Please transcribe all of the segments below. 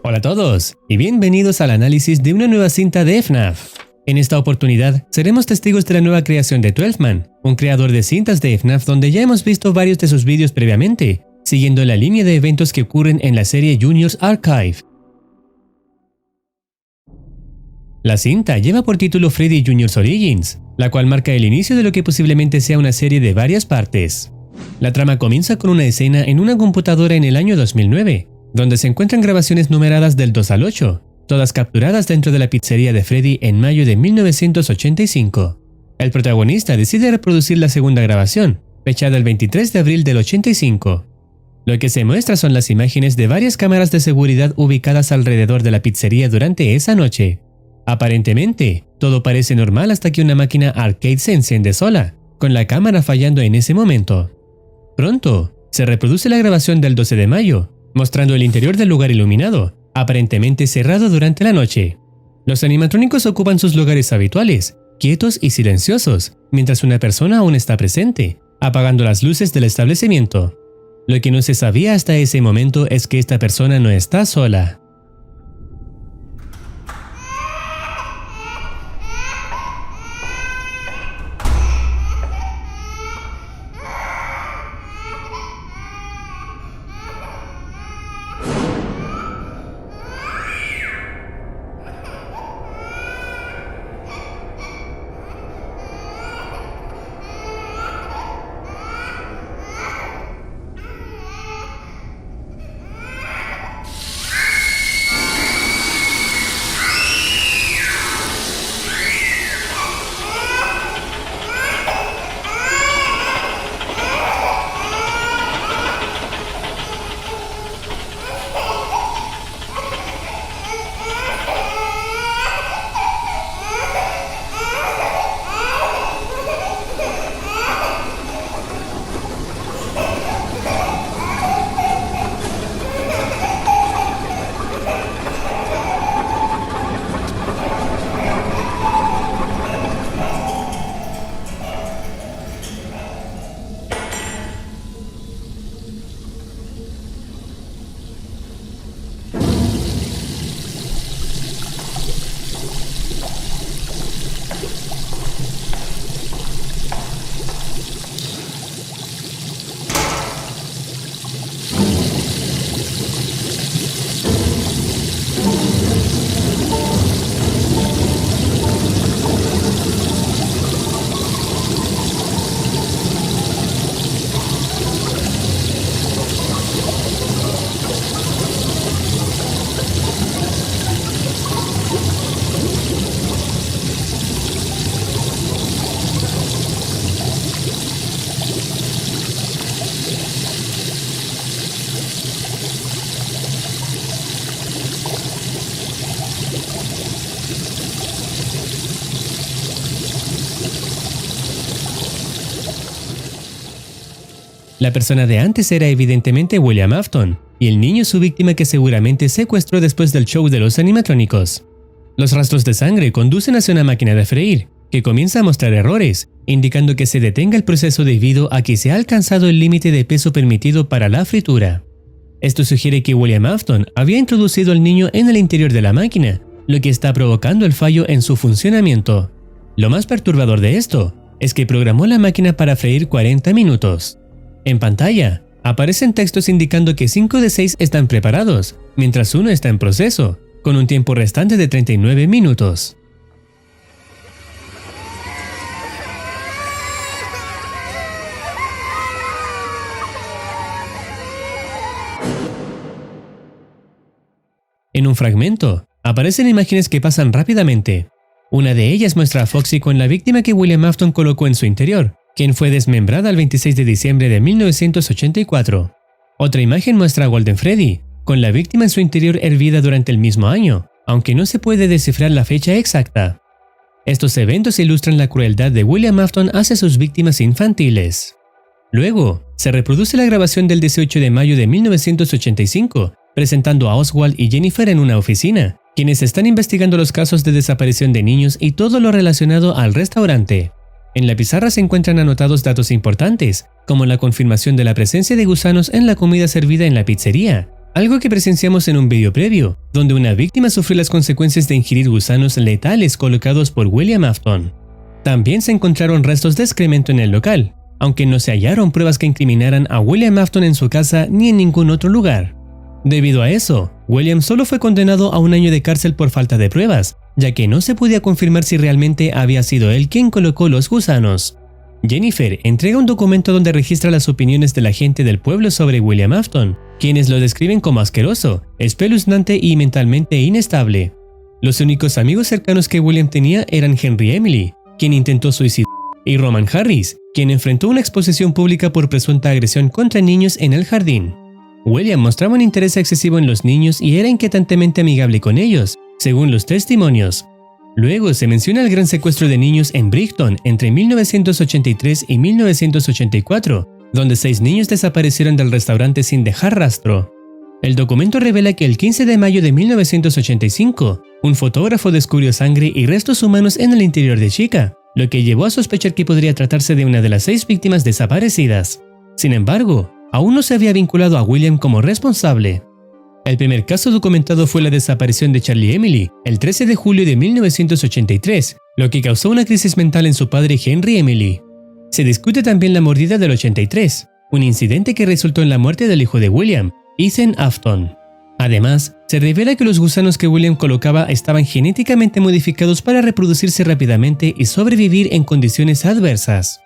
Hola a todos y bienvenidos al análisis de una nueva cinta de FNAF. En esta oportunidad seremos testigos de la nueva creación de 12man, un creador de cintas de FNAF donde ya hemos visto varios de sus vídeos previamente, siguiendo la línea de eventos que ocurren en la serie Junior's Archive. La cinta lleva por título Freddy Jr.'s Origins, la cual marca el inicio de lo que posiblemente sea una serie de varias partes. La trama comienza con una escena en una computadora en el año 2009, donde se encuentran grabaciones numeradas del 2 al 8, todas capturadas dentro de la pizzería de Freddy en mayo de 1985. El protagonista decide reproducir la segunda grabación, fechada el 23 de abril del 85. Lo que se muestra son las imágenes de varias cámaras de seguridad ubicadas alrededor de la pizzería durante esa noche. Aparentemente, todo parece normal hasta que una máquina arcade se enciende sola, con la cámara fallando en ese momento. Pronto, se reproduce la grabación del 12 de mayo, mostrando el interior del lugar iluminado, aparentemente cerrado durante la noche. Los animatrónicos ocupan sus lugares habituales, quietos y silenciosos, mientras una persona aún está presente, apagando las luces del establecimiento. Lo que no se sabía hasta ese momento es que esta persona no está sola. La persona de antes era evidentemente William Afton, y el niño su víctima que seguramente secuestró después del show de los animatrónicos. Los rastros de sangre conducen hacia una máquina de freír, que comienza a mostrar errores, indicando que se detenga el proceso debido a que se ha alcanzado el límite de peso permitido para la fritura. Esto sugiere que William Afton había introducido al niño en el interior de la máquina, lo que está provocando el fallo en su funcionamiento. Lo más perturbador de esto es que programó la máquina para freír 40 minutos. En pantalla, aparecen textos indicando que 5 de 6 están preparados, mientras uno está en proceso, con un tiempo restante de 39 minutos. En un fragmento, aparecen imágenes que pasan rápidamente. Una de ellas muestra a Foxy con la víctima que William Afton colocó en su interior, quien fue desmembrada el 26 de diciembre de 1984. Otra imagen muestra a Golden Freddy, con la víctima en su interior hervida durante el mismo año, aunque no se puede descifrar la fecha exacta. Estos eventos ilustran la crueldad de William Afton hacia sus víctimas infantiles. Luego, se reproduce la grabación del 18 de mayo de 1985, presentando a Oswald y Jennifer en una oficina, quienes están investigando los casos de desaparición de niños y todo lo relacionado al restaurante. En la pizarra se encuentran anotados datos importantes, como la confirmación de la presencia de gusanos en la comida servida en la pizzería, algo que presenciamos en un vídeo previo, donde una víctima sufrió las consecuencias de ingerir gusanos letales colocados por William Afton. También se encontraron restos de excremento en el local, aunque no se hallaron pruebas que incriminaran a William Afton en su casa ni en ningún otro lugar. Debido a eso, William solo fue condenado a 1 año de cárcel por falta de pruebas, ya que no se podía confirmar si realmente había sido él quien colocó los gusanos. Jennifer entrega un documento donde registra las opiniones de la gente del pueblo sobre William Afton, quienes lo describen como asqueroso, espeluznante y mentalmente inestable. Los únicos amigos cercanos que William tenía eran Henry Emily, quien intentó suicidio, y Roman Harris, quien enfrentó una exposición pública por presunta agresión contra niños en el jardín. William mostraba un interés excesivo en los niños y era inquietantemente amigable con ellos, según los testimonios. Luego se menciona el gran secuestro de niños en Brighton entre 1983 y 1984, donde 6 niños desaparecieron del restaurante sin dejar rastro. El documento revela que el 15 de mayo de 1985, un fotógrafo descubrió sangre y restos humanos en el interior de Chica, lo que llevó a sospechar que podría tratarse de una de las 6 víctimas desaparecidas. Sin embargo, aún no se había vinculado a William como responsable. El primer caso documentado fue la desaparición de Charlie Emily el 13 de julio de 1983, lo que causó una crisis mental en su padre Henry Emily. Se discute también la mordida del 83, un incidente que resultó en la muerte del hijo de William, Ethan Afton. Además, se revela que los gusanos que William colocaba estaban genéticamente modificados para reproducirse rápidamente y sobrevivir en condiciones adversas.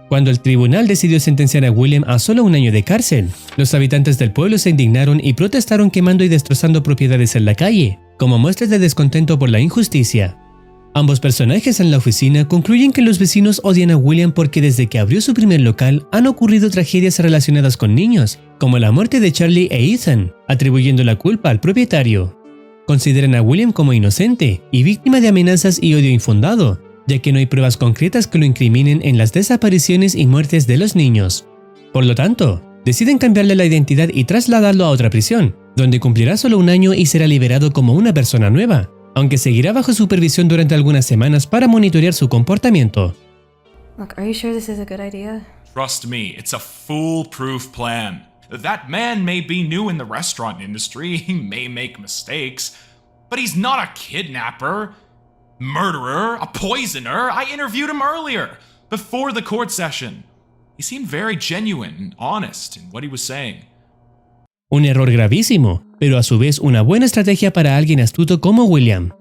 Cuando el tribunal decidió sentenciar a William a solo 1 año de cárcel, los habitantes del pueblo se indignaron y protestaron quemando y destrozando propiedades en la calle, como muestras de descontento por la injusticia. Ambos personajes en la oficina concluyen que los vecinos odian a William porque desde que abrió su primer local han ocurrido tragedias relacionadas con niños, como la muerte de Charlie e Ethan, atribuyendo la culpa al propietario. Consideran a William como inocente y víctima de amenazas y odio infundado, ya que no hay pruebas concretas que lo incriminen en las desapariciones y muertes de los niños. Por lo tanto, deciden cambiarle la identidad y trasladarlo a otra prisión, donde cumplirá solo 1 año y será liberado como una persona nueva, aunque seguirá bajo supervisión durante algunas semanas para monitorear su comportamiento. Look, are you sure this is a good idea? Trust me, it's a foolproof plan. That man may be new in the restaurant industry, he may make mistakes, but he's not a kidnapper, murderer, a poisoner. I interviewed him earlier, before the court session. He seemed very genuine and honest in what he was saying. Un error gravísimo, pero a su vez una buena estrategia para alguien astuto como William.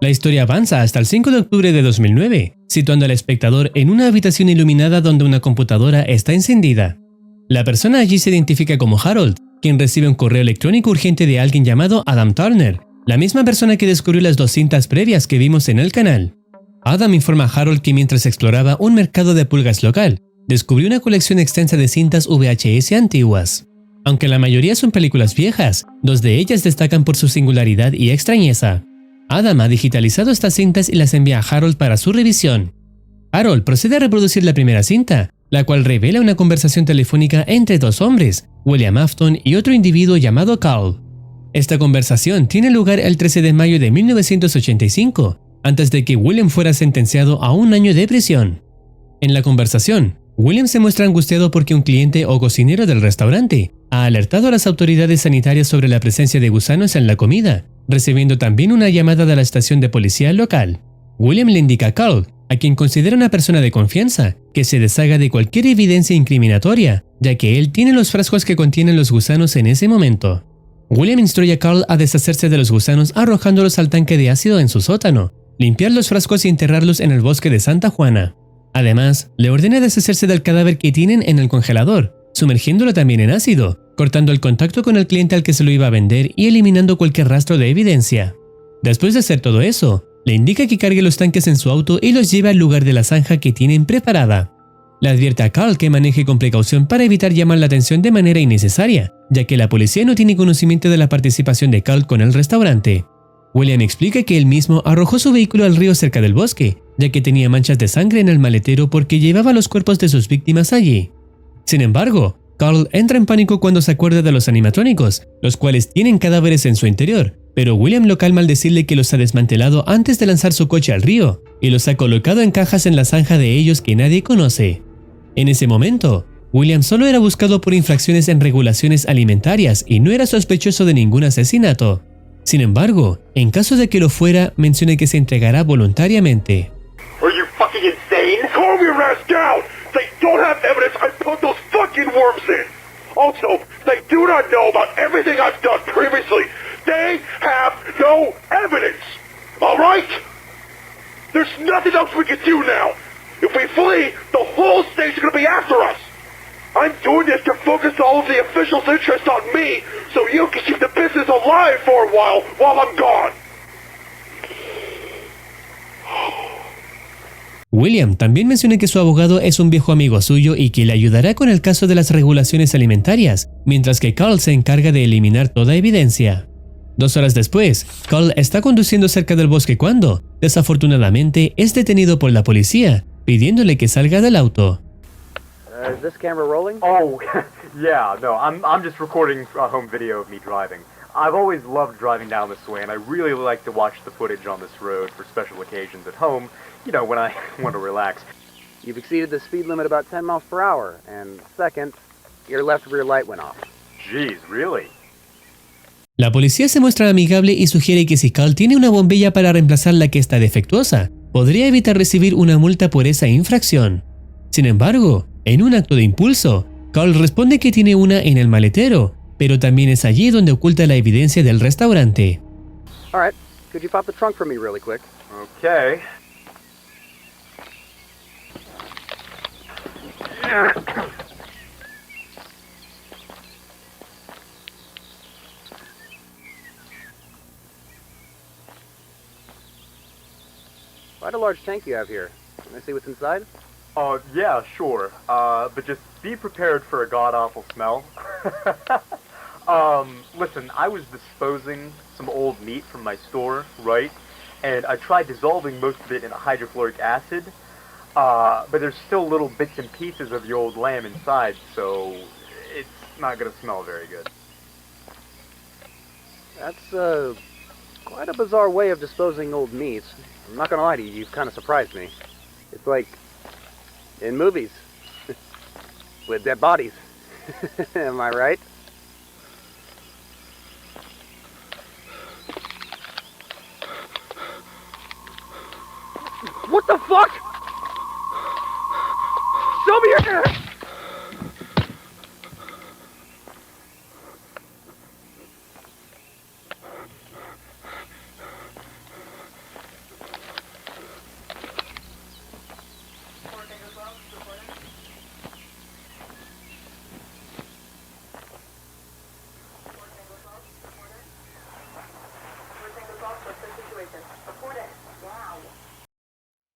La historia avanza hasta el 5 de octubre de 2009, situando al espectador en una habitación iluminada donde una computadora está encendida. La persona allí se identifica como Harold, quien recibe un correo electrónico urgente de alguien llamado Adam Turner, la misma persona que descubrió las 2 cintas previas que vimos en el canal. Adam informa a Harold que mientras exploraba un mercado de pulgas local, descubrió una colección extensa de cintas VHS antiguas. Aunque la mayoría son películas viejas, 2 de ellas destacan por su singularidad y extrañeza. Adam ha digitalizado estas cintas y las envía a Harold para su revisión. Harold procede a reproducir la primera cinta, la cual revela una conversación telefónica entre 2 hombres, William Afton y otro individuo llamado Carl. Esta conversación tiene lugar el 13 de mayo de 1985, antes de que William fuera sentenciado a 1 año de prisión. En la conversación, William se muestra angustiado porque un cliente o cocinero del restaurante ha alertado a las autoridades sanitarias sobre la presencia de gusanos en la comida, recibiendo también una llamada de la estación de policía local. William le indica a Carl, a quien considera una persona de confianza, que se deshaga de cualquier evidencia incriminatoria, ya que él tiene los frascos que contienen los gusanos en ese momento. William instruye a Carl a deshacerse de los gusanos arrojándolos al tanque de ácido en su sótano, limpiar los frascos y enterrarlos en el bosque de Santa Juana. Además, le ordena deshacerse del cadáver que tienen en el congelador, sumergiéndolo también en ácido, cortando el contacto con el cliente al que se lo iba a vender y eliminando cualquier rastro de evidencia. Después de hacer todo eso, le indica que cargue los tanques en su auto y los lleve al lugar de la zanja que tienen preparada. Le advierte a Carl que maneje con precaución para evitar llamar la atención de manera innecesaria, ya que la policía no tiene conocimiento de la participación de Carl con el restaurante. William explica que él mismo arrojó su vehículo al río cerca del bosque, ya que tenía manchas de sangre en el maletero porque llevaba los cuerpos de sus víctimas allí. Sin embargo, Carl entra en pánico cuando se acuerda de los animatrónicos, los cuales tienen cadáveres en su interior, pero William lo calma al decirle que los ha desmantelado antes de lanzar su coche al río y los ha colocado en cajas en la zanja de ellos que nadie conoce. En ese momento, William solo era buscado por infracciones en regulaciones alimentarias y no era sospechoso de ningún asesinato. Sin embargo, en caso de que lo fuera, menciona que se entregará voluntariamente. Are you fucking insane? Calm your ass down! They don't have evidence I put those fucking worms in! Also, they do not know about everything I've done previously! They have no evidence! Alright? There's nothing else we can do now! If we flee, the whole state's gonna be after us! I'm doing this to focus all of the officials' interest on me, so you can keep the business alive for a while I'm gone! William también menciona que su abogado es un viejo amigo suyo y que le ayudará con el caso de las regulaciones alimentarias, mientras que Carl se encarga de eliminar toda evidencia. 2 horas después, Carl está conduciendo cerca del bosque cuando, desafortunadamente, es detenido por la policía, pidiéndole que salga del auto. Is this camera rolling? Oh, yeah, no, I'm just recording a home video of me driving. I've always loved driving down this way, and I really like to watch the footage on this road for special occasions at home, you know, when I want to relax. You've exceeded the speed limit about 10 miles per hour, and second, your left rear light went off. Jeez, really? La policía se muestra amigable y sugiere que si Carl tiene una bombilla para reemplazar la que está defectuosa, podría evitar recibir una multa por esa infracción. Sin embargo, en un acto de impulso, Carl responde que tiene una en el maletero, pero también es allí donde oculta la evidencia del restaurante. All right, could you pop the trunk for me really quick? Okay. Quite a large tank you have here. Can I see what's inside? Yeah, sure. But just be prepared for a god-awful smell. Listen, I was disposing some old meat from my store, right? And I tried dissolving most of it in hydrochloric acid. But there's still little bits and pieces of the old lamb inside, so it's not gonna smell very good. That's, quite a bizarre way of disposing old meats. I'm not gonna lie to you, you've kind of surprised me. It's like in movies with dead bodies. Am I right? What the fuck? Show me your hands!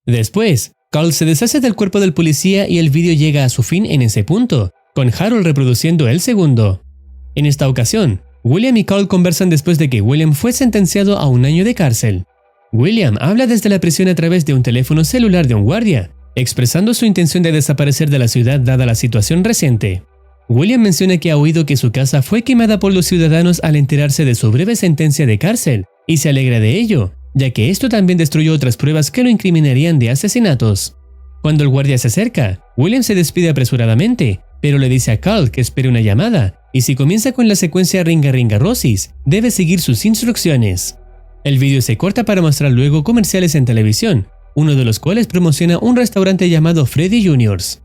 Después, Carl se deshace del cuerpo del policía y el vídeo llega a su fin en ese punto, con Harold reproduciendo el segundo. En esta ocasión, William y Carl conversan después de que William fue sentenciado a 1 año de cárcel. William habla desde la prisión a través de un teléfono celular de un guardia, expresando su intención de desaparecer de la ciudad dada la situación reciente. William menciona que ha oído que su casa fue quemada por los ciudadanos al enterarse de su breve sentencia de cárcel, y se alegra de ello, ya que esto también destruyó otras pruebas que lo incriminarían de asesinatos. Cuando el guardia se acerca, William se despide apresuradamente, pero le dice a Carl que espere una llamada, y si comienza con la secuencia Ringa Ringa Rosis, debe seguir sus instrucciones. El vídeo se corta para mostrar luego comerciales en televisión, uno de los cuales promociona un restaurante llamado Freddy Jr.'s.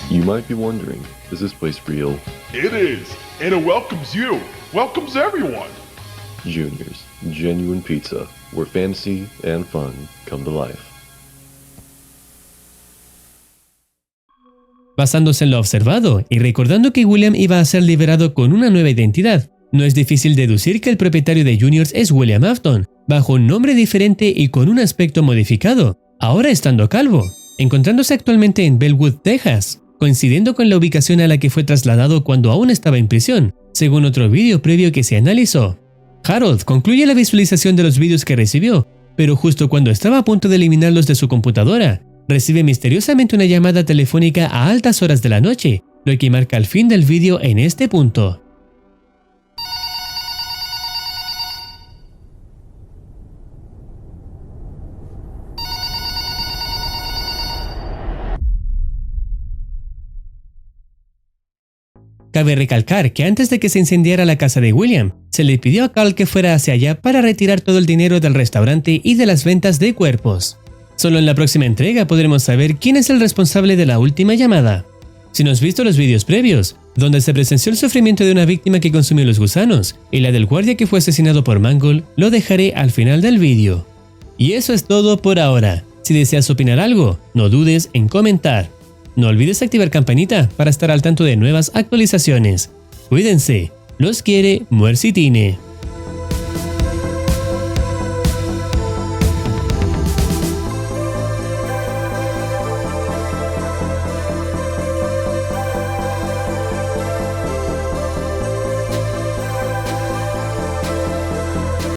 You might be wondering, is this place real? It is, and it welcomes you. Welcomes everyone. Junior's Genuine Pizza, where fantasy and fun come to life. Basándose en lo observado y recordando que William iba a ser liberado con una nueva identidad, no es difícil deducir que el propietario de Junior's es William Afton, bajo un nombre diferente y con un aspecto modificado, ahora estando calvo, encontrándose actualmente en Bellwood, Texas, coincidiendo con la ubicación a la que fue trasladado cuando aún estaba en prisión, según otro vídeo previo que se analizó. Harold concluye la visualización de los vídeos que recibió, pero justo cuando estaba a punto de eliminarlos de su computadora, recibe misteriosamente una llamada telefónica a altas horas de la noche, lo que marca el fin del vídeo en este punto. Cabe recalcar que antes de que se incendiara la casa de William, se le pidió a Carl que fuera hacia allá para retirar todo el dinero del restaurante y de las ventas de cuerpos. Solo en la próxima entrega podremos saber quién es el responsable de la última llamada. Si no has visto los vídeos previos, donde se presenció el sufrimiento de una víctima que consumió los gusanos y la del guardia que fue asesinado por Mangold, lo dejaré al final del vídeo. Y eso es todo por ahora. Si deseas opinar algo, no dudes en comentar. No olvides activar campanita para estar al tanto de nuevas actualizaciones. Cuídense, los quiere Muercitine.